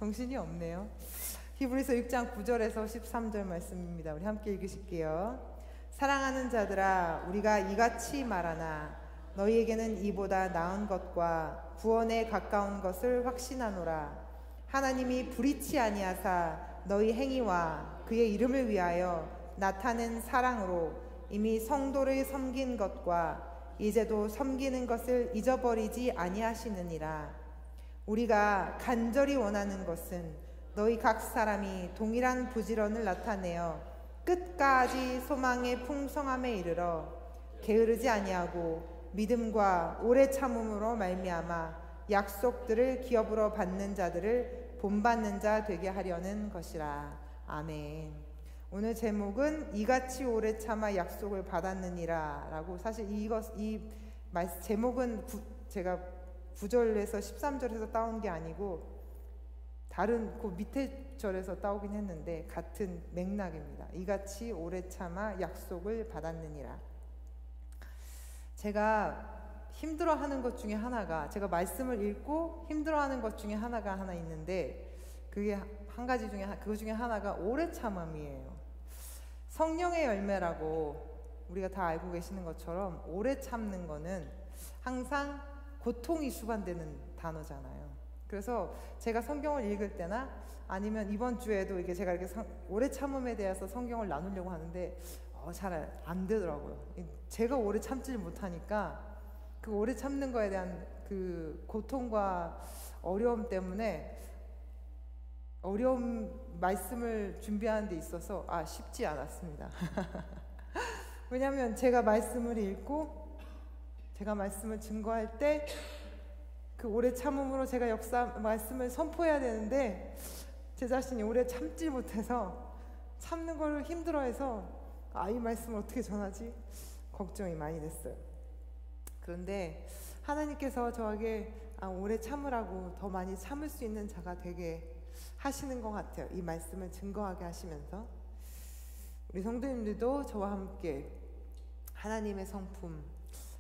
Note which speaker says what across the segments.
Speaker 1: 정신이 없네요. 히브리서 6장 9절에서 13절 말씀입니다. 우리 함께 읽으실게요. 사랑하는 자들아, 우리가 이같이 말하나 너희에게는 이보다 나은 것과 구원에 가까운 것을 확신하노라. 하나님이 불의치 아니하사 너희 행위와 그의 이름을 위하여 나타낸 사랑으로 이미 성도를 섬긴 것과 이제도 섬기는 것을 잊어버리지 아니하시느니라. 우리가 간절히 원하는 것은 너희 각 사람이 동일한 부지런을 나타내어 끝까지 소망의 풍성함에 이르러 게으르지 아니하고 믿음과 오래 참음으로 말미암아 약속들을 기업으로 받는 자들을 본받는 자 되게 하려는 것이라. 아멘. 오늘 제목은 이같이 오래 참아 약속을 받았느니라 라고, 사실 이 제목은 제가 9절에서 13절에서 따온 게 아니고 다른 그 밑에 절에서 따오긴 했는데 같은 맥락입니다. 이같이 오래 참아 약속을 받았느니라. 제가 힘들어하는 것 중에 하나가, 제가 말씀을 읽고 힘들어하는 것 중에 하나가 하나 있는데, 그게 한 가지 중에, 그것 중에 하나가 오래 참음이에요. 성령의 열매라고 우리가 다 알고 계시는 것처럼 오래 참는 거는 항상 고통이 수반되는 단어잖아요. 그래서 제가 성경을 읽을 때나 아니면 이번 주에도 이게 제가 이렇게 오래 참음에 대해서 성경을 나누려고 하는데 잘 안 되더라고요. 제가 오래 참지를 못하니까 그 오래 참는 거에 대한 그 고통과 어려움 때문에 어려운 말씀을 준비하는 데 있어서 쉽지 않았습니다. 왜냐하면 제가 말씀을 읽고 제가 말씀을 증거할 때 그 오래 참음으로 제가 말씀을 선포해야 되는데 제 자신이 오래 참지 못해서 참는 걸 힘들어해서 이 말씀을 어떻게 전하지? 걱정이 많이 됐어요. 그런데 하나님께서 저에게 오래 참으라고, 더 많이 참을 수 있는 자가 되게 하시는 것 같아요. 이 말씀을 증거하게 하시면서 우리 성도님들도 저와 함께 하나님의 성품,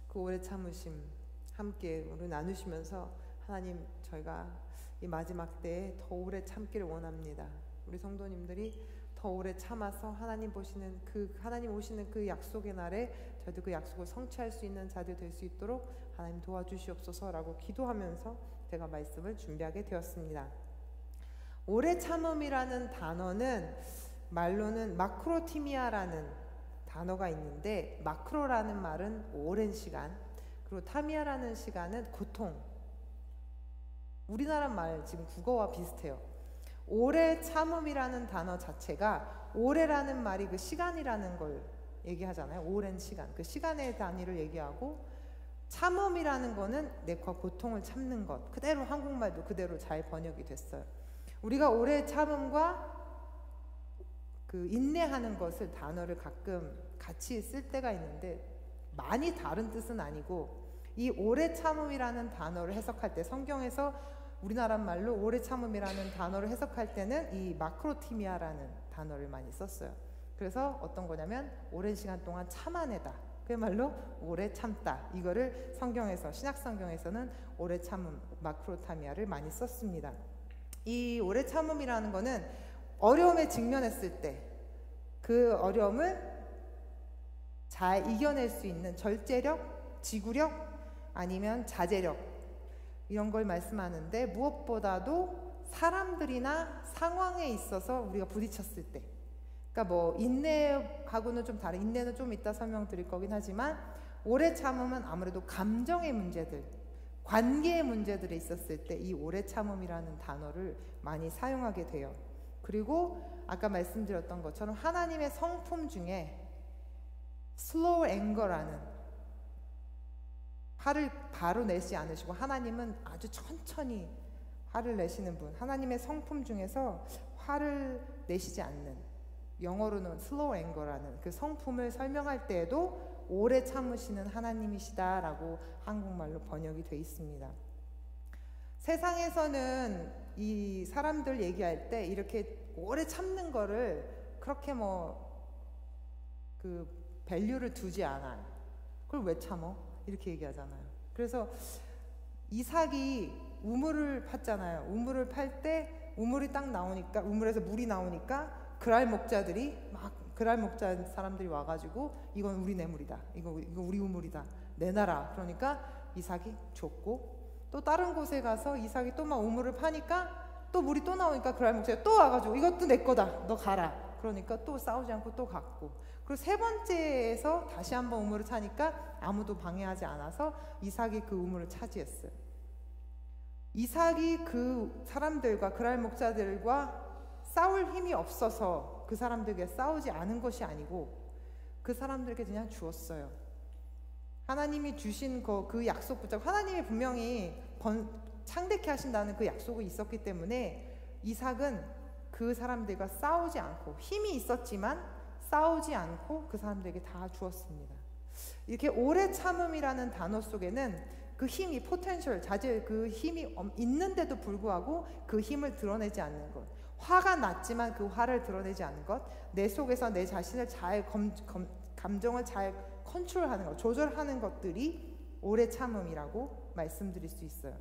Speaker 1: 그 오래 참으심 함께 우리 나누시면서 하나님, 저희가 이 마지막 때에 더 오래 참기를 원합니다. 우리 성도님들이 더 오래 참아서 하나님 오시는 그 약속의 날에 저희도 그 약속을 성취할 수 있는 자들 될 수 있도록 하나님 도와주시옵소서라고 기도하면서 제가 말씀을 준비하게 되었습니다. 오래 참음이라는 단어는 말로는 마크로티미아라는 단어가 있는데, 마크로라는 말은 오랜 시간, 그리고 타미아라는 시간은 고통. 우리나라 말 지금 국어와 비슷해요. 오래 참음이라는 단어 자체가, 오래라는 말이 그 시간이라는 걸 얘기하잖아요. 오랜 시간, 그 시간의 단위를 얘기하고, 참음이라는 거는 내과 고통을 참는 것. 그대로 한국말도 그대로 잘 번역이 됐어요. 우리가 오래 참음과 그 인내하는 것을, 단어를 가끔 같이 쓸 때가 있는데 많이 다른 뜻은 아니고, 이 오래 참음이라는 단어를 해석할 때, 성경에서 우리나라 말로 오래 참음이라는 단어를 해석할 때는 이 마크로티미아라는 단어를 많이 썼어요. 그래서 어떤 거냐면 오랜 시간 동안 참아내다, 그야말로 오래 참다. 이거를 성경에서, 신약 성경에서는 오래 참음, 마크로타미아를 많이 썼습니다. 이 오래 참음이라는 거는 어려움에 직면했을 때 그 어려움을 잘 이겨낼 수 있는 절제력, 지구력, 아니면 자제력, 이런 걸 말씀하는데, 무엇보다도 사람들이나 상황에 있어서 우리가 부딪혔을 때, 그러니까 뭐 인내하고는 좀 다른, 인내는 좀 이따 설명드릴 거긴 하지만 오래 참음은 아무래도 감정의 문제들, 관계의 문제들이 있었을 때 이 오래 참음이라는 단어를 많이 사용하게 돼요. 그리고 아까 말씀드렸던 것처럼 하나님의 성품 중에 slow anger라는, 화를 바로 내지 않으시고 하나님은 아주 천천히 화를 내시는 분, 하나님의 성품 중에서 화를 내시지 않는, 영어로는 slow anger라는 그 성품을 설명할 때에도 오래 참으시는 하나님이시다라고 한국말로 번역이 되어 있습니다. 세상에서는 이 사람들 얘기할 때 이렇게 오래 참는 거를 그렇게 그 밸류를 두지 않아요. 그걸 왜 참어? 이렇게 얘기하잖아요. 그래서 이삭이 우물을 팠잖아요. 우물을 팔 때 우물이 딱 나오니까, 우물에서 물이 나오니까 그랄 목자들이 막, 그랄 목자 사람들이 와가지고 이건 우리 뇌물이다, 이거 우리 우물이다, 내놔라. 그러니까 이삭이 줬고, 또 다른 곳에 가서 이삭이 또 막 우물을 파니까 또 물이 또 나오니까 그랄 목자가 또 와가지고 이것도 내 거다, 너 가라. 그러니까 또 싸우지 않고 또 갔고, 그리고 세 번째에서 다시 한번 우물을 차니까 아무도 방해하지 않아서 이삭이 그 우물을 차지했어요. 이삭이 그 사람들과, 그랄 목자들과 싸울 힘이 없어서 그 사람들에게 싸우지 않은 것이 아니고 그 사람들에게 그냥 주었어요. 하나님이 주신 그 약속 붙잡고, 하나님이 분명히 창대케 하신다는 그 약속이 있었기 때문에 이삭은 그 사람들과 싸우지 않고, 힘이 있었지만 싸우지 않고 그 사람들에게 다 주었습니다. 이렇게 오래 참음이라는 단어 속에는 그 힘이, 포텐셜, 자질, 그 힘이 있는데도 불구하고 그 힘을 드러내지 않는 것, 화가 났지만 그 화를 드러내지 않는 것, 내 속에서 내 자신을 잘 감정을 잘 컨트롤하는 것, 조절하는 것들이 오래 참음이라고 말씀드릴 수 있어요.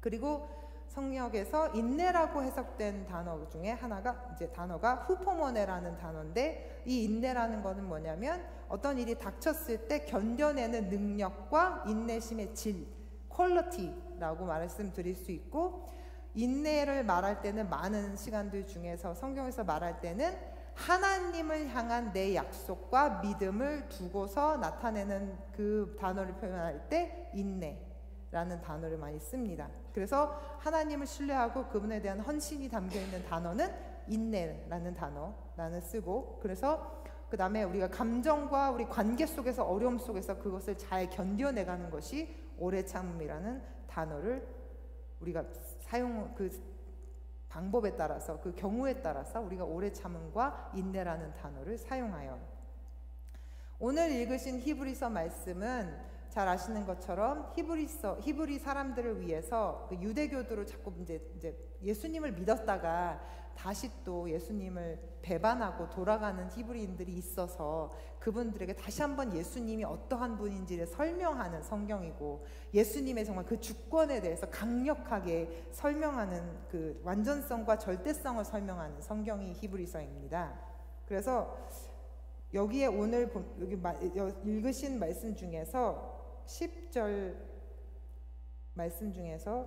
Speaker 1: 그리고 성역에서 인내라고 해석된 단어 중에 하나가, 이제 단어가 후포모네라는 단어인데, 이 인내라는 거는 뭐냐면 어떤 일이 닥쳤을 때 견뎌내는 능력과 인내심의 질, 퀄리티라고 말씀드릴 수 있고, 인내를 말할 때는 많은 시간들 중에서 성경에서 말할 때는 하나님을 향한 내 약속과 믿음을 두고서 나타내는 그 단어를 표현할 때 인내라는 단어를 많이 씁니다. 그래서 하나님을 신뢰하고 그분에 대한 헌신이 담겨있는 단어는 인내라는 단어라는 쓰고, 그래서 그 다음에 우리가 감정과 우리 관계 속에서, 어려움 속에서 그것을 잘 견뎌내가는 것이 오래 참음이라는 단어를 우리가 그 방법에 따라서, 그 경우에 따라서 우리가 오래 참음과 인내라는 단어를 사용하여, 오늘 읽으신 히브리서 말씀은 잘 아시는 것처럼 히브리 사람들을 위해서, 그 유대교도로 자꾸 이제 예수님을 믿었다가 다시 또 예수님을 배반하고 돌아가는 히브리인들이 있어서 그분들에게 다시 한번 예수님이 어떠한 분인지를 설명하는 성경이고, 예수님의 정말 그 주권에 대해서 강력하게 설명하는, 그 완전성과 절대성을 설명하는 성경이 히브리서입니다. 그래서 여기에 오늘 여기 읽으신 말씀 중에서 10절 말씀 중에서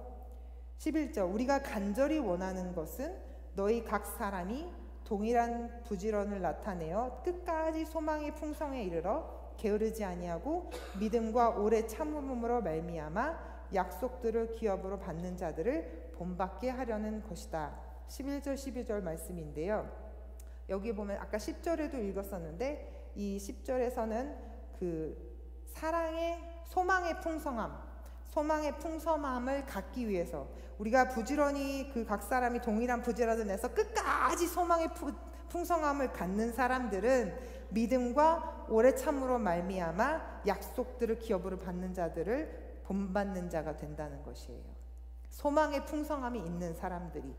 Speaker 1: 11절, 우리가 간절히 원하는 것은 너희 각 사람이 동일한 부지런을 나타내어 끝까지 소망의 풍성에 이르러 게으르지 아니하고 믿음과 오래 참음으로 말미암아 약속들을 기업으로 받는 자들을 본받게 하려는 것이다. 11절 12절 말씀인데요, 여기 보면 아까 10절에도 읽었었는데 이 10절에서는 그 소망의 풍성함을 갖기 위해서 우리가 부지런히 그 각 사람이 동일한 부지런을 내서 끝까지 소망의 풍성함을 갖는 사람들은 믿음과 오래 참으로 말미암아 약속들을 기업으로 받는 자들을 본받는 자가 된다는 것이에요. 소망의 풍성함이 있는 사람들이.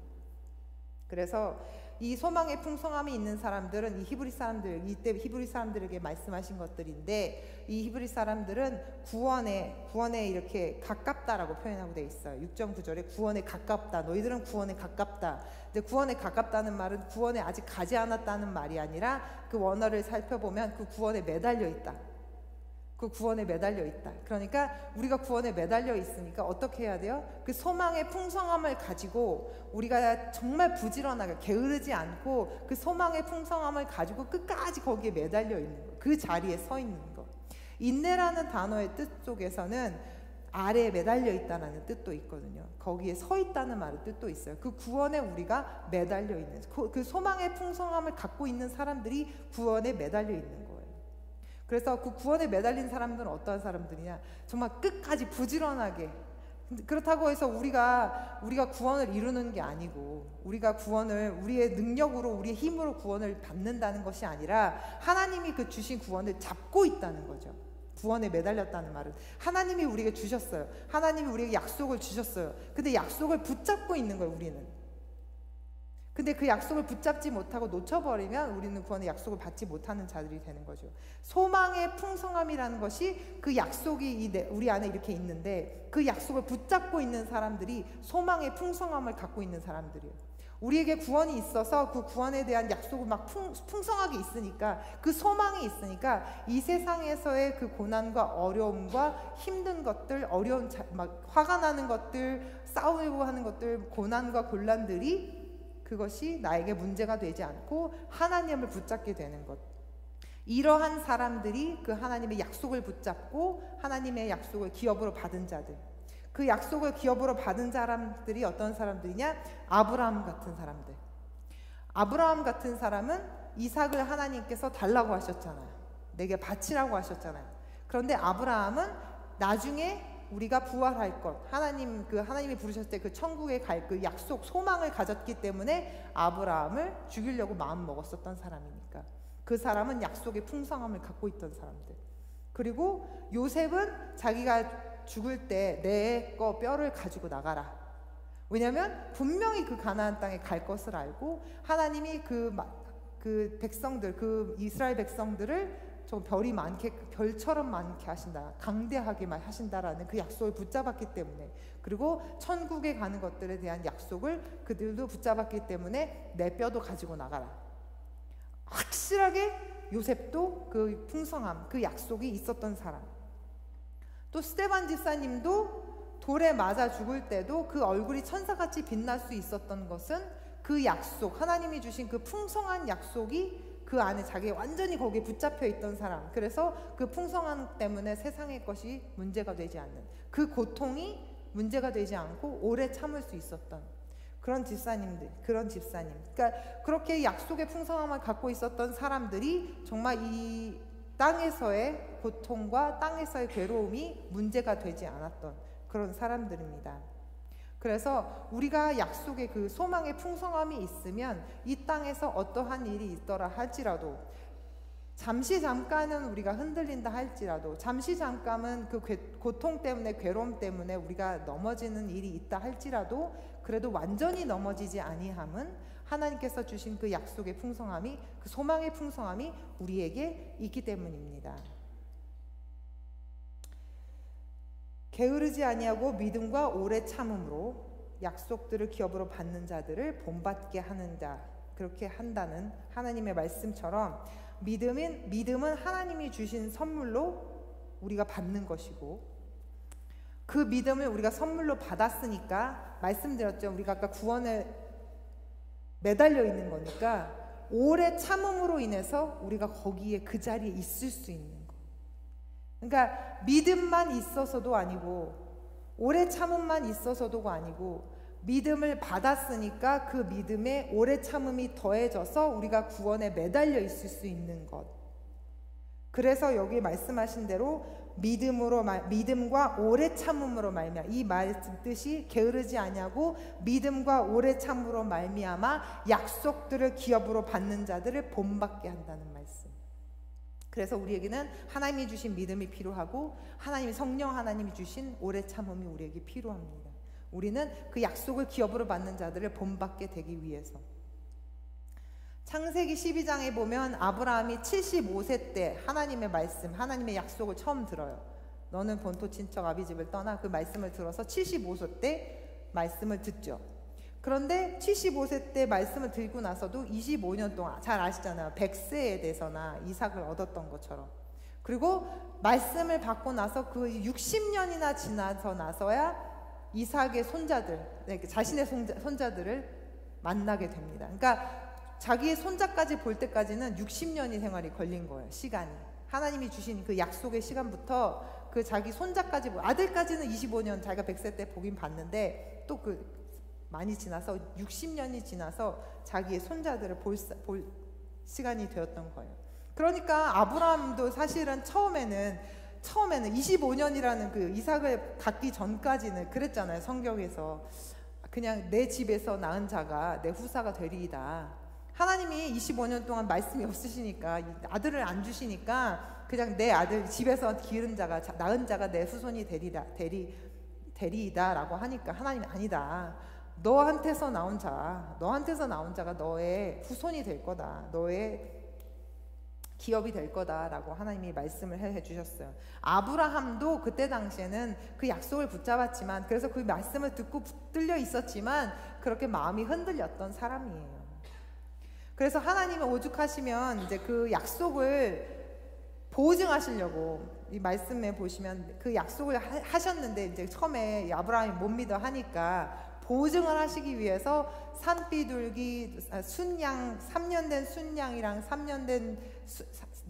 Speaker 1: 그래서 이 소망의 풍성함이 있는 사람들은 이 히브리 사람들, 이때 히브리 사람들에게 말씀하신 것들인데, 이 히브리 사람들은 구원에 이렇게 가깝다라고 표현하고 돼 있어요. 6.9절에 구원에 가깝다, 너희들은 구원에 가깝다. 근데 구원에 가깝다는 말은 구원에 아직 가지 않았다는 말이 아니라 그 원어를 살펴보면 그 구원에 매달려 있다, 그 구원에 매달려 있다. 그러니까 우리가 구원에 매달려 있으니까 어떻게 해야 돼요? 그 소망의 풍성함을 가지고 우리가 정말 부지런하게 게으르지 않고 그 소망의 풍성함을 가지고 끝까지 거기에 매달려 있는 거, 그 자리에 서 있는 거. 인내라는 단어의 뜻 속에서는 아래에 매달려 있다는 뜻도 있거든요. 거기에 서 있다는 말의 뜻도 있어요. 그 구원에 우리가 매달려 있는, 그 소망의 풍성함을 갖고 있는 사람들이 구원에 매달려 있는 거예요. 그래서 그 구원에 매달린 사람들은 어떠한 사람들이냐, 정말 끝까지 부지런하게. 그렇다고 해서 우리가 구원을 이루는 게 아니고, 우리가 구원을 우리의 능력으로, 우리의 힘으로 구원을 받는다는 것이 아니라 하나님이 그 주신 구원을 잡고 있다는 거죠. 구원에 매달렸다는 말은 하나님이 우리에게 주셨어요. 하나님이 우리에게 약속을 주셨어요. 근데 약속을 붙잡고 있는 거예요, 우리는. 근데 그 약속을 붙잡지 못하고 놓쳐버리면 우리는 구원의 약속을 받지 못하는 자들이 되는 거죠. 소망의 풍성함이라는 것이, 그 약속이 우리 안에 이렇게 있는데 그 약속을 붙잡고 있는 사람들이 소망의 풍성함을 갖고 있는 사람들이에요. 우리에게 구원이 있어서 그 구원에 대한 약속이 막 풍성하게 있으니까, 그 소망이 있으니까 이 세상에서의 그 고난과 어려움과 힘든 것들, 막 화가 나는 것들, 싸우려고 하는 것들, 고난과 곤란들이 그것이 나에게 문제가 되지 않고 하나님을 붙잡게 되는 것. 이러한 사람들이 그 하나님의 약속을 붙잡고 하나님의 약속을 기업으로 받은 자들, 그 약속을 기업으로 받은 사람들이 어떤 사람들이냐? 아브라함 같은 사람들. 아브라함 같은 사람은 이삭을 하나님께서 달라고 하셨잖아요. 내게 바치라고 하셨잖아요. 그런데 아브라함은 나중에 우리가 부활할 것, 하나님이 부르셨을 때 그 천국에 갈 그 약속, 소망을 가졌기 때문에 아브라함을 죽이려고 마음 먹었었던 사람이니까. 그 사람은 약속의 풍성함을 갖고 있던 사람들. 그리고 요셉은 자기가 죽을 때 내 거 뼈를 가지고 나가라. 왜냐하면 분명히 그 가나안 땅에 갈 것을 알고 하나님이 그 백성들, 그 이스라엘 백성들을 좀 별처럼 많게 하신다, 강대하게만 하신다라는 그 약속을 붙잡았기 때문에, 그리고 천국에 가는 것들에 대한 약속을 그들도 붙잡았기 때문에 내 뼈도 가지고 나가라. 확실하게 요셉도 그 풍성함, 그 약속이 있었던 사람. 또 스데반 집사님도 돌에 맞아 죽을 때도 그 얼굴이 천사같이 빛날 수 있었던 것은 그 약속, 하나님이 주신 그 풍성한 약속이 그 안에 자기 완전히 거기에 붙잡혀 있던 사람. 그래서 그 풍성함 때문에 세상의 것이 문제가 되지 않는, 그 고통이 문제가 되지 않고 오래 참을 수 있었던 그런 집사님. 그러니까 그렇게 약속의 풍성함을 갖고 있었던 사람들이 정말 이 땅에서의 고통과 땅에서의 괴로움이 문제가 되지 않았던 그런 사람들입니다. 그래서 우리가 약속의 그 소망의 풍성함이 있으면 이 땅에서 어떠한 일이 있더라 할지라도, 잠시 잠깐은 우리가 흔들린다 할지라도, 잠시 잠깐은 그 고통 때문에, 괴로움 때문에 우리가 넘어지는 일이 있다 할지라도, 그래도 완전히 넘어지지 아니함은 하나님께서 주신 그 약속의 풍성함이, 그 소망의 풍성함이 우리에게 있기 때문입니다. 게으르지 아니하고 믿음과 오래 참음으로 약속들을 기업으로 받는 자들을 본받게 하는 자, 그렇게 한다는 하나님의 말씀처럼 믿음은 하나님이 주신 선물로 우리가 받는 것이고, 그 믿음을 우리가 선물로 받았으니까, 말씀드렸죠, 우리가 아까 구원에 매달려 있는 거니까 오래 참음으로 인해서 우리가 거기에 그 자리에 있을 수 있는 거. 그러니까 믿음만 있어서도 아니고, 오래 참음만 있어서도 아니고, 믿음을 받았으니까 그 믿음에 오래 참음이 더해져서 우리가 구원에 매달려 있을 수 있는 것. 그래서 여기 말씀하신 대로 믿음과 오래 참음으로 말미암아, 이 말씀 뜻이 게으르지 아니하고 믿음과 오래 참음으로 말미암아 약속들을 기업으로 받는 자들을 본받게 한다는 말씀. 그래서 우리에게는 하나님이 주신 믿음이 필요하고 성령 하나님이 주신 오래 참음이 우리에게 필요합니다. 우리는 그 약속을 기업으로 받는 자들을 본받게 되기 위해서. 창세기 12장에 보면 아브라함이 75세 때 하나님의 말씀, 하나님의 약속을 처음 들어요. 너는 본토 친척 아비집을 떠나, 그 말씀을 들어서 75세 때 말씀을 듣죠. 그런데 75세 때 말씀을 들고 나서도 25년 동안, 잘 아시잖아요, 백세에 대해서나 이삭을 얻었던 것처럼. 그리고 말씀을 받고 나서 그 60년이나 지나서 나서야 이삭의 손자들, 자신의 손자들을 만나게 됩니다. 그러니까 자기의 손자까지 볼 때까지는 60년이 생활이 걸린 거예요, 시간이. 하나님이 주신 그 약속의 시간부터 그 자기 손자까지, 아들까지는 25년 자기가 100세 때 보긴 봤는데, 또 그 많이 지나서 60년이 지나서 자기의 손자들을 볼 시간이 되었던 거예요. 그러니까 아브라함도 사실은 처음에는 25년이라는 그 이삭을 갖기 전까지는 그랬잖아요, 성경에서. 그냥 내 집에서 낳은 자가 내 후사가 되리이다. 하나님이 25년 동안 말씀이 없으시니까, 아들을 안 주시니까 그냥 내 아들 집에서 기른 자가, 낳은 자가 내 후손이 되리이다 라고 하니까 하나님이 아니다. 너한테서 나온 자가 너의 후손이 될 거다. 너의 기업이 될 거다라고 하나님이 말씀을 해주셨어요. 아브라함도 그때 당시에는 그 약속을 붙잡았지만, 그래서 그 말씀을 듣고 붙들려 있었지만, 그렇게 마음이 흔들렸던 사람이에요. 그래서 하나님은 오죽하시면 이제 그 약속을 보증하시려고 이 말씀에 보시면 그 약속을 하셨는데 이제 처음에 아브라함이 못 믿어 하니까 보증을 하시기 위해서 산비둘기, 순양, 3년 된 순양이랑 3년 된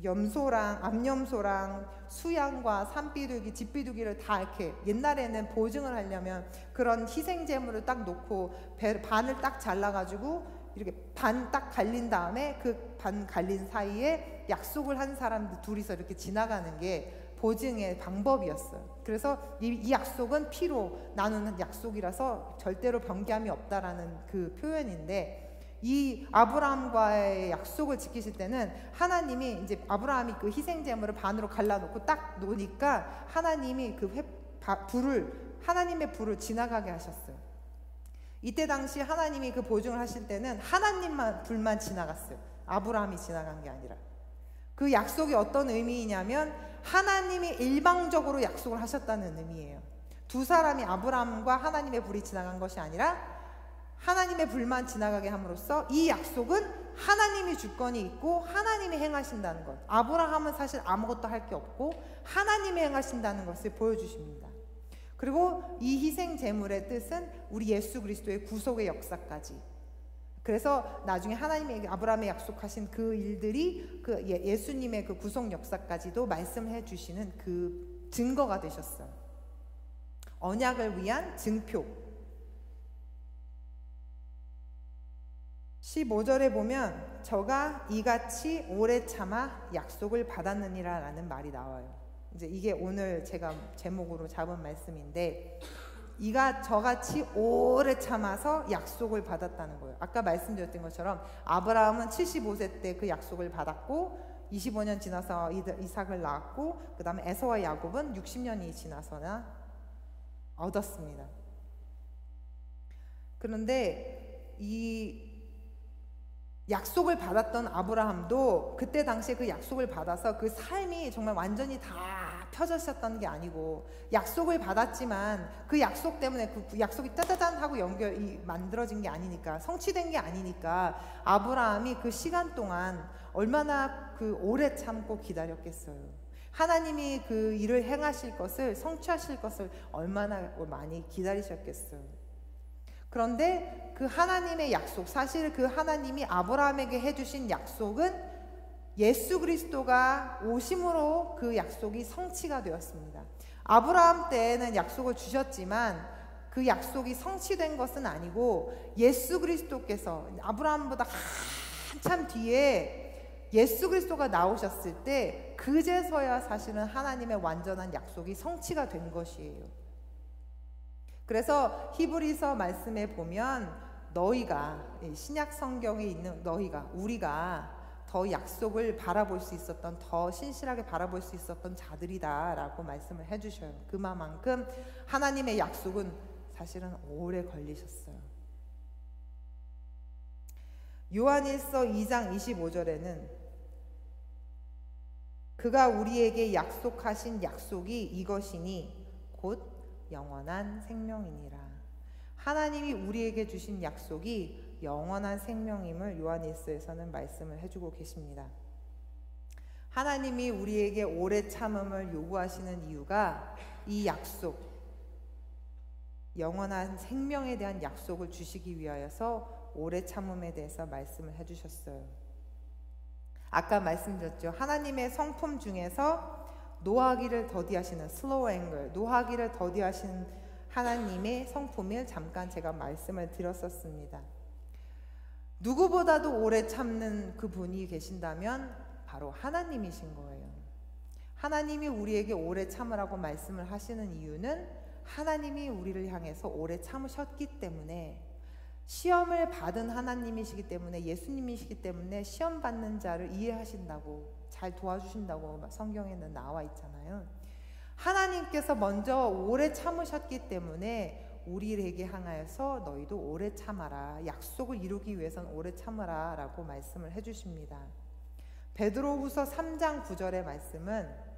Speaker 1: 염소랑 암염소랑 수양과 산비둘기, 집비둘기를 다 이렇게 옛날에는 보증을 하려면 그런 희생 제물을 딱 놓고 반을 딱 잘라가지고 이렇게 반 딱 갈린 다음에 그 반 갈린 사이에 약속을 한 사람들 둘이서 이렇게 지나가는 게 보증의 방법이었어요. 그래서 이 약속은 피로 나누는 약속이라서 절대로 변개함이 없다라는 그 표현인데, 이 아브라함과의 약속을 지키실 때는 하나님이 이제 아브라함이 그 희생 제물을 반으로 갈라놓고 딱 놓으니까 하나님이 그 하나님의 불을 지나가게 하셨어요. 이때 당시 하나님이 그 보증을 하실 때는 하나님만 불만 지나갔어요. 아브라함이 지나간 게 아니라. 그 약속이 어떤 의미이냐면 하나님이 일방적으로 약속을 하셨다는 의미예요. 두 사람이 아브라함과 하나님의 불이 지나간 것이 아니라 하나님의 불만 지나가게 함으로써 이 약속은 하나님이 주권이 있고 하나님이 행하신다는 것. 아브라함은 사실 아무것도 할 게 없고 하나님이 행하신다는 것을 보여주십니다. 그리고 이 희생 제물의 뜻은 우리 예수 그리스도의 구속의 역사까지. 그래서 나중에 하나님이 아브라함에 약속하신 그 일들이 그 예수님의 그 구속 역사까지도 말씀을 해주시는 그 증거가 되셨어요. 언약을 위한 증표. 15절에 보면 저가 이같이 오래 참아 약속을 받았느니라 라는 말이 나와요. 이제 이게 오늘 제가 제목으로 잡은 말씀인데, 저같이 오래 참아서 약속을 받았다는 거예요. 아까 말씀드렸던 것처럼 아브라함은 75세 때 그 약속을 받았고 25년 지나서 이삭을 낳았고 그 다음에 에서와 야곱은 60년이 지나서나 얻었습니다. 그런데 이 약속을 받았던 아브라함도 그때 당시에 그 약속을 받아서 그 삶이 정말 완전히 다 펴졌었던 게 아니고, 약속을 받았지만 그 약속 때문에 그 약속이 짜자잔 하고 만들어진 게 아니니까, 성취된 게 아니니까 아브라함이 그 시간 동안 얼마나 그 오래 참고 기다렸겠어요. 하나님이 그 일을 행하실 것을, 성취하실 것을 얼마나 많이 기다리셨겠어요. 그런데 그 하나님의 약속, 사실 그 하나님이 아브라함에게 해주신 약속은 예수 그리스도가 오심으로 그 약속이 성취가 되었습니다. 아브라함 때에는 약속을 주셨지만 그 약속이 성취된 것은 아니고, 예수 그리스도께서 아브라함보다 한참 뒤에 예수 그리스도가 나오셨을 때 그제서야 사실은 하나님의 완전한 약속이 성취가 된 것이에요. 그래서 히브리서 말씀에 보면 너희가, 신약 성경에 있는 너희가, 우리가 더 약속을 바라볼 수 있었던, 더 신실하게 바라볼 수 있었던 자들이다 라고 말씀을 해주셔요. 그만큼 하나님의 약속은 사실은 오래 걸리셨어요. 요한일서 2장 25절에는 그가 우리에게 약속하신 약속이 이것이니 곧 영원한 생명이니라. 하나님이 우리에게 주신 약속이 영원한 생명임을 요한일서에서는 말씀을 해주고 계십니다. 하나님이 우리에게 오래 참음을 요구하시는 이유가 이 약속, 영원한 생명에 대한 약속을 주시기 위하여서 오래 참음에 대해서 말씀을 해주셨어요. 아까 말씀드렸죠. 하나님의 성품 중에서 노하기를 더디하시는 slow anger, 노하기를 더디하시는 하나님의 성품을 잠깐 제가 말씀을 드렸었습니다. 누구보다도 오래 참는 그 분이 계신다면 바로 하나님이신 거예요. 하나님이 우리에게 오래 참으라고 말씀을 하시는 이유는 하나님이 우리를 향해서 오래 참으셨기 때문에, 시험을 받은 하나님이시기 때문에, 예수님이시기 때문에 시험 받는 자를 이해하신다고, 잘 도와주신다고 성경에는 나와 있잖아요. 하나님께서 먼저 오래 참으셨기 때문에 우리에게 향하여서 너희도 오래 참아라, 약속을 이루기 위해서는 오래 참으라 라고 말씀을 해주십니다. 베드로후서 3장 9절의 말씀은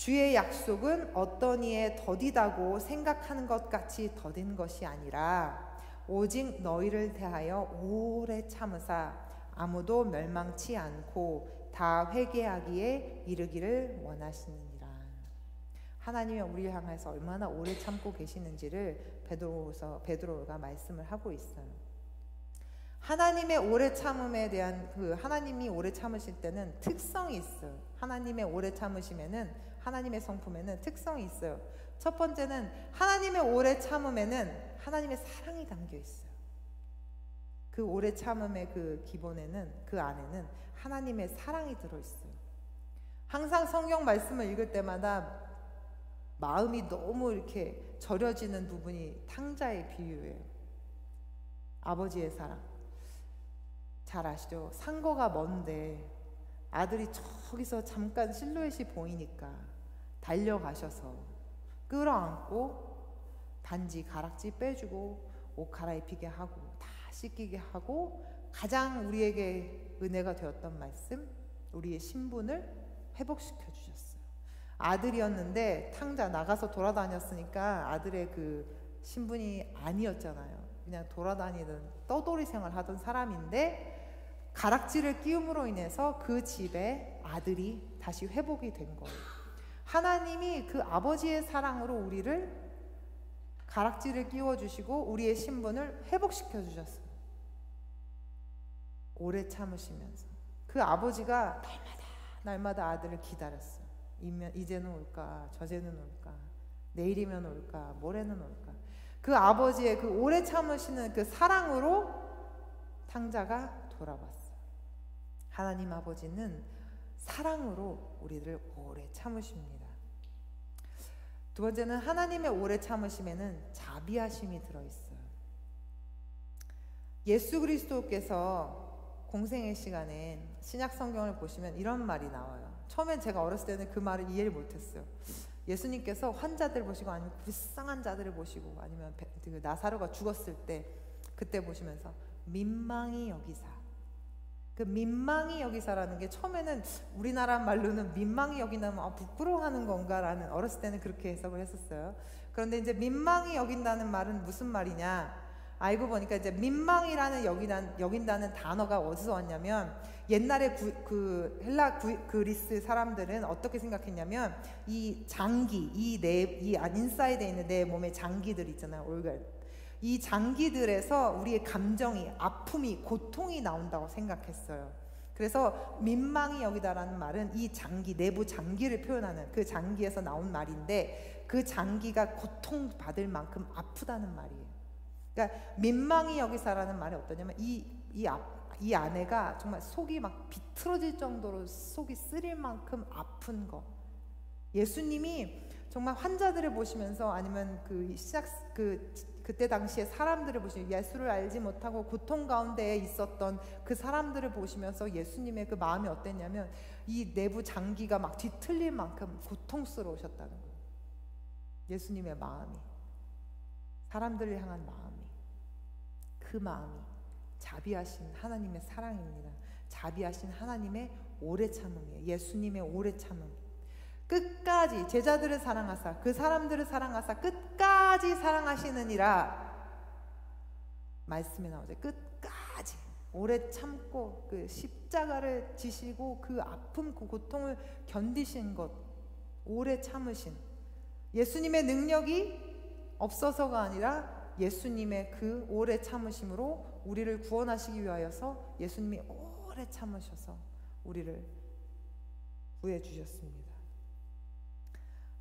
Speaker 1: 주의 약속은 어떤 이에 더디다고 생각하는 것 같이 더딘 것이 아니라 오직 너희를 대하여 오래 참으사 아무도 멸망치 않고 다 회개하기에 이르기를 원하시느니라. 하나님이 우리를 향해서 얼마나 오래 참고 계시는지를 베드로가 말씀을 하고 있어요. 하나님의 오래 참음에 대한 하나님이 오래 참으실 때는 특성이 있어요. 하나님의 오래 참으심에는, 하나님의 성품에는 특성이 있어요. 첫 번째는 하나님의 오래 참음에는 하나님의 사랑이 담겨 있어요. 그 오래 참음의 그 기본에는, 그 안에는 하나님의 사랑이 들어있어요. 항상 성경 말씀을 읽을 때마다 마음이 너무 이렇게 절여지는 부분이 탕자의 비유예요. 아버지의 사랑. 잘 아시죠? 상거가 먼데 아들이 저기서 잠깐 실루엣이 보이니까 달려가셔서 끌어안고 반지 가락지 빼주고 옷 갈아입히게 하고 다 씻기게 하고, 가장 우리에게 은혜가 되었던 말씀, 우리의 신분을 회복시켜 주셨어요. 아들이었는데 탕자 나가서 돌아다녔으니까 아들의 그 신분이 아니었잖아요. 그냥 돌아다니던 떠돌이 생활하던 사람인데 가락지를 끼움으로 인해서 그 집에 아들이 다시 회복이 된 거예요. 하나님이 그 아버지의 사랑으로 우리를 가락지를 끼워주시고 우리의 신분을 회복시켜 주셨어요. 오래 참으시면서 그 아버지가 날마다 아들을 기다렸어요. 이제는 올까, 저제는 올까, 내일이면 올까, 모레는 올까. 그 아버지의 그 오래 참으시는 그 사랑으로 탕자가 돌아왔어요. 하나님 아버지는 사랑으로 우리를 오래 참으십니다. 두 번째는 하나님의 오래 참으심에는 자비하심이 들어있어요. 예수 그리스도께서 공생의 시간에 신약 성경을 보시면 이런 말이 나와요. 처음엔 제가 어렸을 때는 그 말을 이해를 못했어요. 예수님께서 환자들 보시고 아니면 불쌍한 자들을 보시고 아니면 나사로가 죽었을 때 그때 보시면서 민망히 여기사. 그 민망히 여기사라는 게 처음에는 우리나라 말로는 민망히 여긴다면 부끄러워하는 건가라는, 어렸을 때는 그렇게 해석을 했었어요. 그런데 이제 민망히 여긴다는 말은 무슨 말이냐? 알고 보니까 이제 민망이라는 여긴다는 단어가 어디서 왔냐면, 옛날에 헬라 그리스 사람들은 어떻게 생각했냐면 이 장기, 이 인사이드에 있는 내 몸의 장기들 있잖아요, 올간. 이 장기들에서 우리의 감정이, 아픔이, 고통이 나온다고 생각했어요. 그래서 민망히 여기다라는 말은 이 장기, 내부 장기를 표현하는 그 장기에서 나온 말인데, 그 장기가 고통받을 만큼 아프다는 말이에요. 그러니까 민망히 여기사라는 말이 어떠냐면 이 아내가 정말 속이 막 비틀어질 정도로 속이 쓰릴 만큼 아픈 거. 예수님이 정말 환자들을 보시면서, 아니면 그때 당시에 사람들을 보시면, 예수를 알지 못하고 고통 가운데에 있었던 그 사람들을 보시면서 예수님의 그 마음이 어땠냐면 이 내부 장기가 막 뒤틀릴 만큼 고통스러우셨다는 거예요. 예수님의 마음이, 사람들을 향한 마음이, 그 마음이 자비하신 하나님의 사랑입니다. 자비하신 하나님의 오래 참음이에요. 예수님의 오래 참음. 끝까지 제자들을 사랑하사, 그 사람들을 사랑하사 끝까지 사랑하시느니라 말씀에 나오죠. 끝까지 오래 참고 그 십자가를 지시고 그 아픔, 그 고통을 견디신 것, 오래 참으신 예수님의 능력이 없어서가 아니라 예수님의 그 오래 참으심으로 우리를 구원하시기 위하여서 예수님이 오래 참으셔서 우리를 구해 주셨습니다.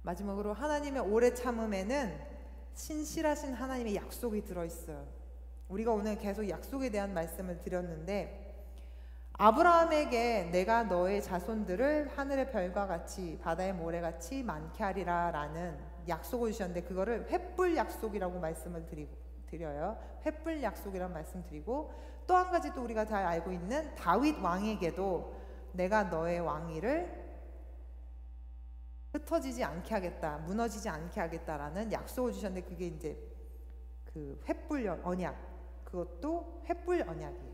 Speaker 1: 마지막으로 하나님의 오래 참음에는 신실하신 하나님의 약속이 들어있어요. 우리가 오늘 계속 약속에 대한 말씀을 드렸는데, 아브라함에게 내가 너의 자손들을 하늘의 별과 같이 바다의 모래같이 많게 하리라 라는 약속을 주셨는데, 그거를 횃불 약속이라고 말씀을 드려요. 횃불 약속이라는 말씀 드리고, 또 한 가지 또 우리가 잘 알고 있는 다윗 왕에게도 내가 너의 왕위를 흩어지지 않게 하겠다, 무너지지 않게 하겠다라는 약속을 주셨는데, 그게 이제 그 횃불 언약, 그것도 횃불 언약이에요.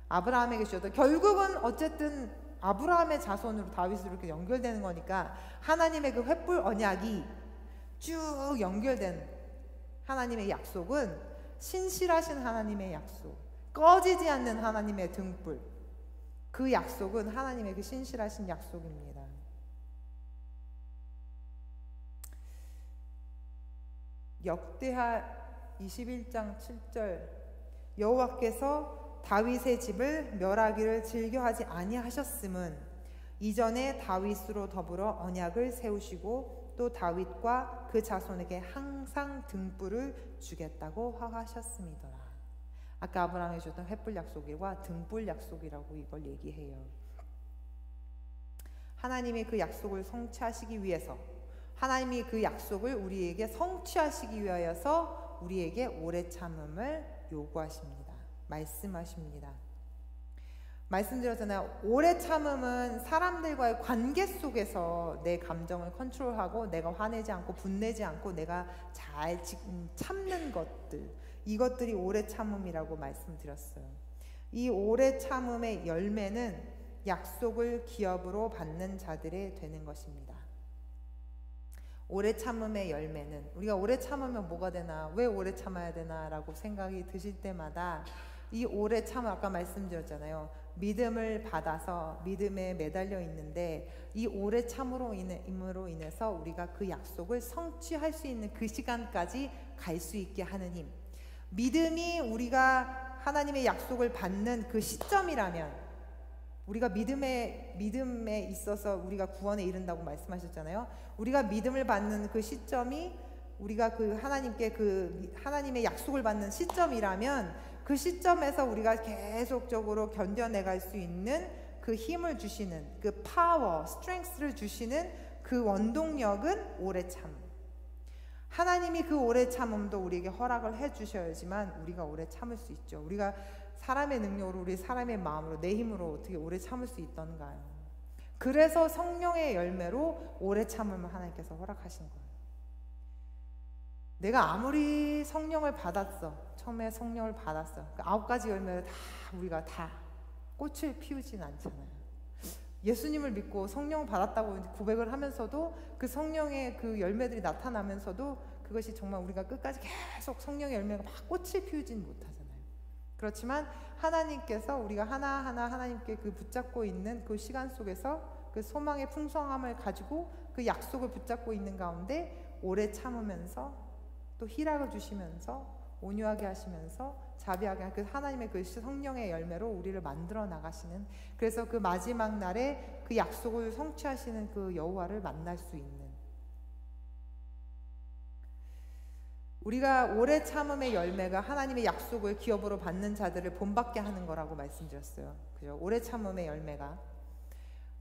Speaker 1: 아브라함에게 주셔도 결국은 어쨌든 아브라함의 자손으로 다윗으로 이렇게 연결되는 거니까 하나님의 그 횃불 언약이 쭉 연결된 하나님의 약속은 신실하신 하나님의 약속, 꺼지지 않는 하나님의 등불, 그 약속은 하나님의 그 신실하신 약속입니다. 역대하 21장 7절 여호와께서 다윗의 집을 멸하기를 즐겨하지 아니하셨음은 이전에 다윗으로 더불어 언약을 세우시고 또 다윗과 그 자손에게 항상 등불을 주겠다고 하셨음이더라. 아까 아브라함이 줬던 횃불 약속과 등불 약속이라고 이걸 얘기해요. 하나님이 그 약속을 성취하시기 위해서, 하나님이 그 약속을 우리에게 성취하시기 위하여서 우리에게 오래 참음을 요구하십니다. 말씀하십니다. 말씀드렸잖아요. 오래 참음은 사람들과의 관계 속에서 내 감정을 컨트롤하고 내가 화내지 않고 분내지 않고 내가 잘 참는 것들, 이것들이 오래 참음이라고 말씀드렸어요. 이 오래 참음의 열매는 약속을 기업으로 받는 자들이 되는 것입니다. 오래 참음의 열매는, 우리가 오래 참으면 뭐가 되나, 왜 오래 참아야 되나 라고 생각이 드실 때마다 이 오래 참음, 아까 말씀드렸잖아요. 믿음을 받아서 믿음에 매달려 있는데 이 오래 참으로 인해서 우리가 그 약속을 성취할 수 있는 그 시간까지 갈 수 있게 하는 힘, 믿음이 우리가 하나님의 약속을 받는 그 시점이라면, 우리가 믿음에 있어서 우리가 구원에 이른다고 말씀하셨잖아요. 우리가 믿음을 받는 그 시점이 우리가 그 하나님께 그 하나님의 약속을 받는 시점이라면 그 시점에서 우리가 계속적으로 견뎌내갈 수 있는 그 힘을 주시는 그 파워, 스트렝스를 주시는 그 원동력은 오래 참. 하나님이 그 오래 참음도 우리에게 허락을 해주셔야지만 우리가 오래 참을 수 있죠. 우리가 사람의 능력으로, 우리 사람의 마음으로, 내 힘으로 어떻게 오래 참을 수 있던가요? 그래서 성령의 열매로 오래 참음을 하나님께서 허락하신 거예요. 내가 아무리 성령을 받았어, 처음에 성령을 받았어, 그 9가지 열매를 다 우리가 다 꽃을 피우진 않잖아요. 예수님을 믿고 성령을 받았다고 고백을 하면서도 그 성령의 그 열매들이 나타나면서도 그것이 정말 우리가 끝까지 계속 성령의 열매가 막 꽃을 피우진 못하잖아요. 그렇지만 하나님께서 우리가 하나하나 하나님께 그 붙잡고 있는 그 시간 속에서 그 소망의 풍성함을 가지고 그 약속을 붙잡고 있는 가운데 오래 참으면서 또 희락을 주시면서 온유하게 하시면서 자비하게 그 하나님의 그 성령의 열매로 우리를 만들어 나가시는, 그래서 그 마지막 날에 그 약속을 성취하시는 그 여호와를 만날 수 있는, 우리가 오래 참음의 열매가 하나님의 약속을 기업으로 받는 자들을 본받게 하는 거라고 말씀드렸어요. 그죠? 오래 참음의 열매가,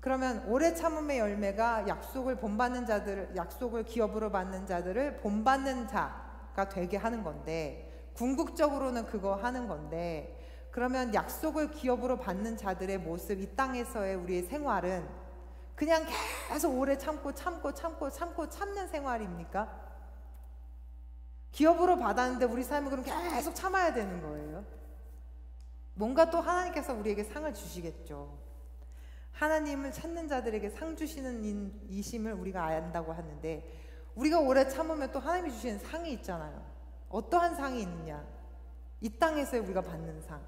Speaker 1: 그러면 오래 참음의 열매가 약속을 본받는 자들, 약속을 기업으로 받는 자들을 본받는 자가 되게 하는 건데, 궁극적으로는 그거 하는 건데, 그러면 약속을 기업으로 받는 자들의 모습, 이 땅에서의 우리의 생활은 그냥 계속 오래 참고 참는 생활입니까? 기업으로 받았는데 우리 삶은 그럼 계속 참아야 되는 거예요? 뭔가 또 하나님께서 우리에게 상을 주시겠죠. 하나님을 찾는 자들에게 상 주시는 이심을 우리가 안다고 하는데, 우리가 오래 참으면 또 하나님이 주시는 상이 있잖아요. 어떠한 상이 있느냐? 이 땅에서 우리가 받는 상.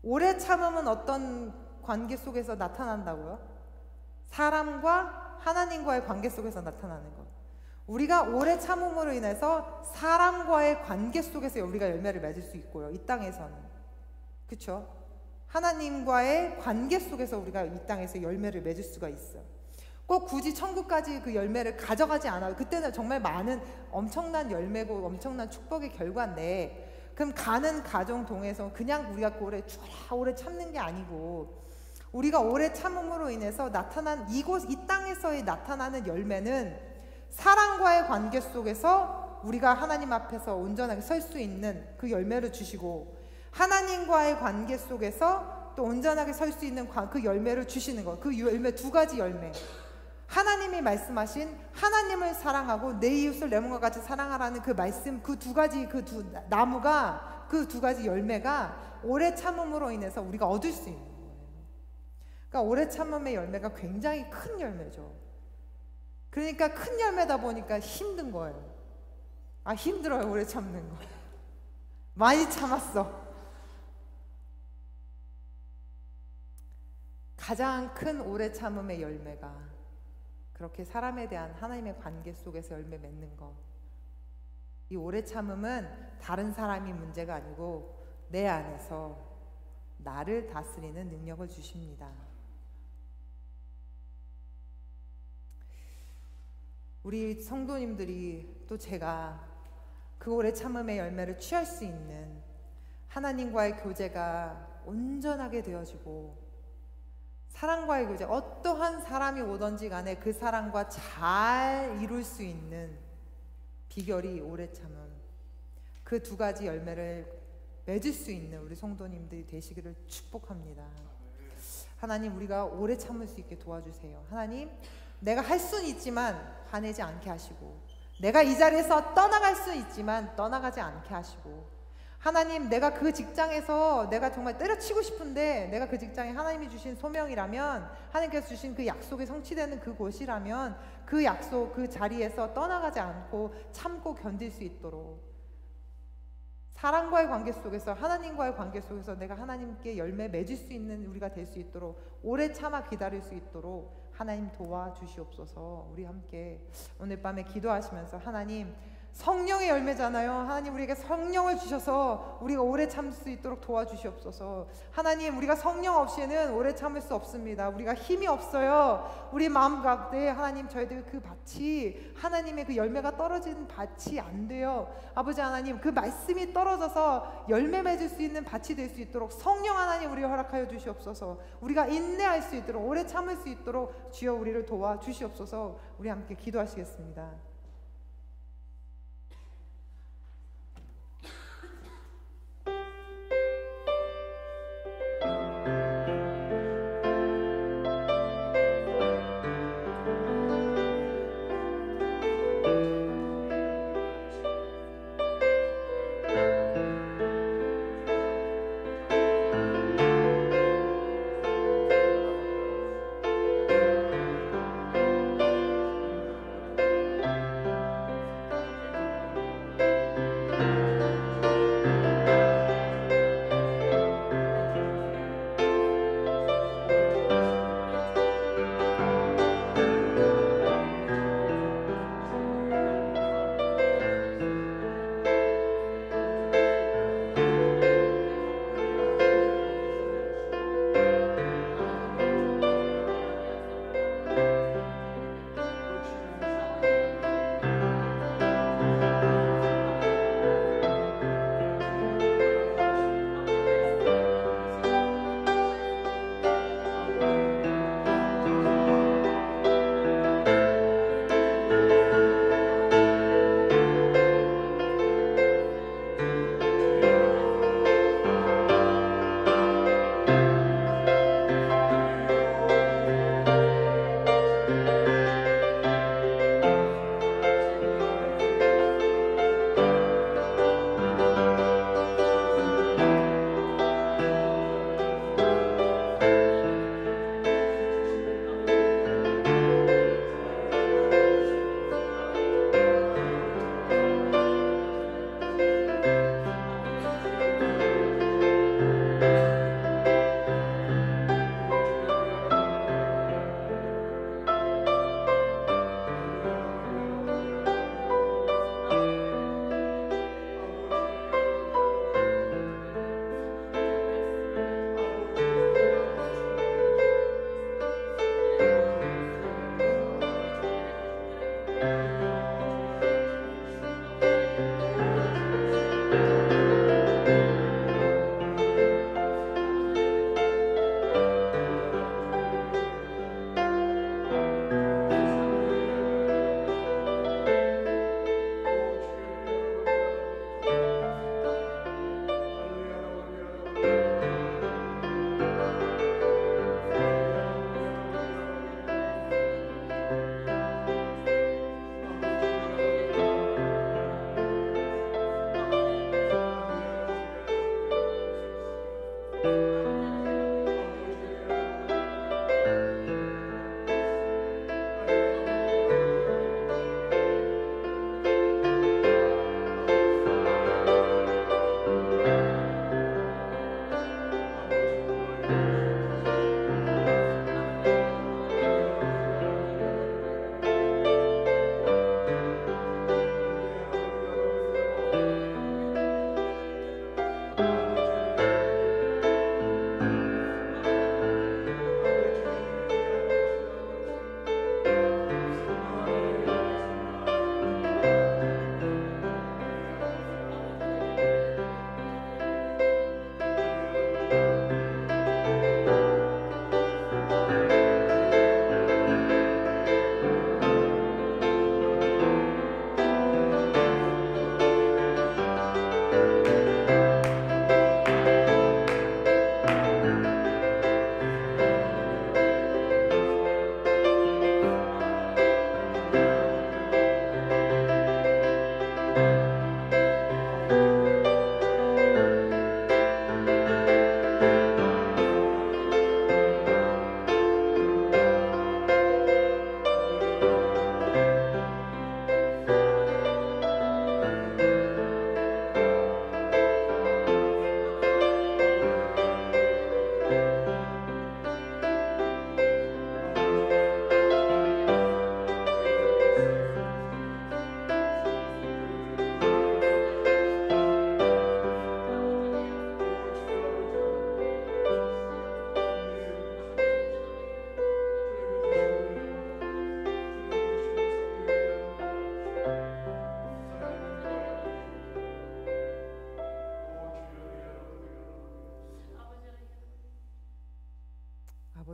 Speaker 1: 오래 참음은 어떤 관계 속에서 나타난다고요? 사람과 하나님과의 관계 속에서 나타나는 것. 우리가 오래 참음으로 인해서 사람과의 관계 속에서 우리가 열매를 맺을 수 있고요. 이 땅에서는. 그렇죠? 하나님과의 관계 속에서 우리가 이 땅에서 열매를 맺을 수가 있어요. 꼭 굳이 천국까지 그 열매를 가져가지 않아도, 그때는 정말 많은 엄청난 열매고 엄청난 축복의 결과인데, 그럼 가는 가정 동에서 그냥 우리가 오래 참는 게 아니고, 우리가 오래 참음으로 인해서 나타난 이 땅에서의 나타나는 열매는 사랑과의 관계 속에서 우리가 하나님 앞에서 온전하게 설 수 있는 그 열매를 주시고, 하나님과의 관계 속에서 또 온전하게 설 수 있는 그 열매를 주시는 것. 그 열매, 2가지 열매. 하나님이 말씀하신 하나님을 사랑하고 내 이웃을 내 몸과 같이 사랑하라는 그 말씀, 그 2가지, 그 나무가, 그 2가지 열매가 오래 참음으로 인해서 우리가 얻을 수 있는 거예요. 그러니까 오래 참음의 열매가 굉장히 큰 열매죠. 그러니까 큰 열매다 보니까 힘든 거예요. 아, 힘들어요, 오래 참는 거. 많이 참았어. 가장 큰 오래 참음의 열매가 그렇게 사람에 대한 하나님의 관계 속에서 열매 맺는 것. 이 오래 참음은 다른 사람이 문제가 아니고 내 안에서 나를 다스리는 능력을 주십니다. 우리 성도님들이 또 제가 그 오래 참음의 열매를 취할 수 있는 하나님과의 교제가 온전하게 되어지고 사랑과의 교제, 어떠한 사람이 오든지 간에 그 사람과 잘 이룰 수 있는 비결이 오래 참음. 그 두 가지 열매를 맺을 수 있는 우리 성도님들이 되시기를 축복합니다. 하나님, 우리가 오래 참을 수 있게 도와주세요. 하나님, 내가 할 수는 있지만 화내지 않게 하시고, 내가 이 자리에서 떠나갈 수는 있지만 떠나가지 않게 하시고, 하나님, 내가 그 직장에서 내가 정말 때려치고 싶은데 내가 그 직장이 하나님이 주신 소명이라면, 하나님께서 주신 그 약속이 성취되는 그곳이라면 그 약속, 그 자리에서 떠나가지 않고 참고 견딜 수 있도록, 사랑과의 관계 속에서, 하나님과의 관계 속에서 내가 하나님께 열매 맺을 수 있는 우리가 될 수 있도록, 오래 참아 기다릴 수 있도록 하나님 도와주시옵소서. 우리 함께 오늘 밤에 기도하시면서, 하나님, 성령의 열매잖아요. 하나님, 우리에게 성령을 주셔서 우리가 오래 참을 수 있도록 도와주시옵소서. 하나님, 우리가 성령 없이는 오래 참을 수 없습니다. 우리가 힘이 없어요. 우리 마음 가운데 하나님, 저희들 그 밭이, 하나님의 그 열매가 떨어진 밭이 안 돼요. 아버지 하나님, 그 말씀이 떨어져서 열매 맺을 수 있는 밭이 될 수 있도록 성령 하나님, 우리가 허락하여 주시옵소서. 우리가 인내할 수 있도록, 오래 참을 수 있도록 주여 우리를 도와주시옵소서. 우리 함께 기도하시겠습니다.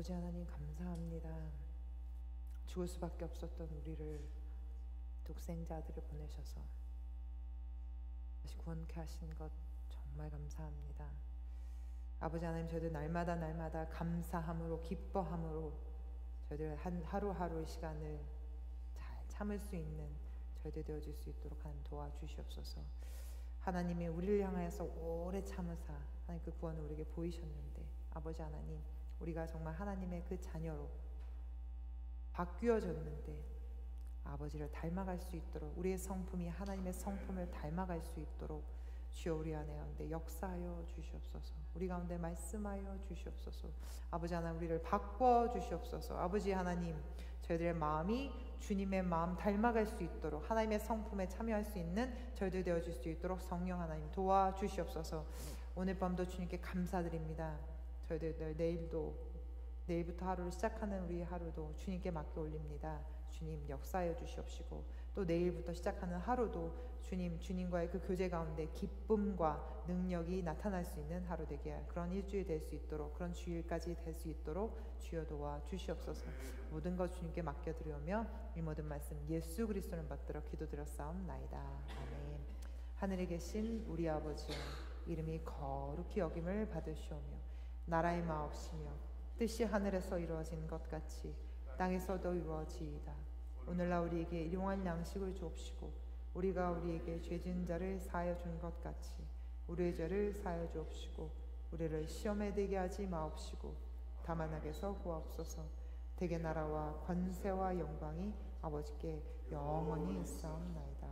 Speaker 1: 아버지 하나님 감사합니다. 죽을 수밖에 없었던 우리를 독생자 아들을 보내셔서 다시 구원케 하신 것 정말 감사합니다. 아버지 하나님, 저희들 날마다 감사함으로 기뻐함으로 저희들 하루하루의 시간을 잘 참을 수 있는 저희들 되어질 수 있도록 하나님 도와주시옵소서. 하나님이 우리를 향하여서 오래 참으사 하나님 그 구원을 우리에게 보이셨는데, 아버지 하나님, 우리가 정말 하나님의 그 자녀로 바뀌어졌는데 아버지를 닮아갈 수 있도록, 우리의 성품이 하나님의 성품을 닮아갈 수 있도록 주여 우리 안에 가운데 역사하여 주시옵소서. 우리 가운데 말씀하여 주시옵소서. 아버지 하나님, 우리를 바꿔 주시옵소서. 아버지 하나님, 저희들의 마음이 주님의 마음 닮아갈 수 있도록, 하나님의 성품에 참여할 수 있는 저희들 되어질 수 있도록 성령 하나님 도와주시옵소서. 오늘 밤도 주님께 감사드립니다. 저희들 내일부터 하루를 시작하는 우리 하루도 주님께 맡겨 올립니다. 주님 역사하여 주시옵시고, 또 내일부터 시작하는 하루도 주님과의 그 교제 가운데 기쁨과 능력이 나타날 수 있는 하루 되게 할 그런 일주일 될 수 있도록, 그런 주일까지 될 수 있도록 주여 도와 주시옵소서. 모든 것 주님께 맡겨드리오며 이 모든 말씀 예수 그리스도를 받들어 기도드렸사옵나이다. 아멘. 하늘에 계신 우리 아버지여, 이름이 거룩히 여김을 받으시오며 나라의 마옵시며 뜻이 하늘에서 이루어진 것 같이 땅에서도 이루어지이다. 오늘날 우리에게 일용할 양식을 주옵시고, 우리가 우리에게 죄진 자를 사하여 준 것 같이 우리의 죄를 사하여 주옵시고, 우리를 시험에 들게 하지 마옵시고 다만 악에서 구하옵소서. 대개 나라와 권세와 영광이 아버지께 영원히 있사옵나이다.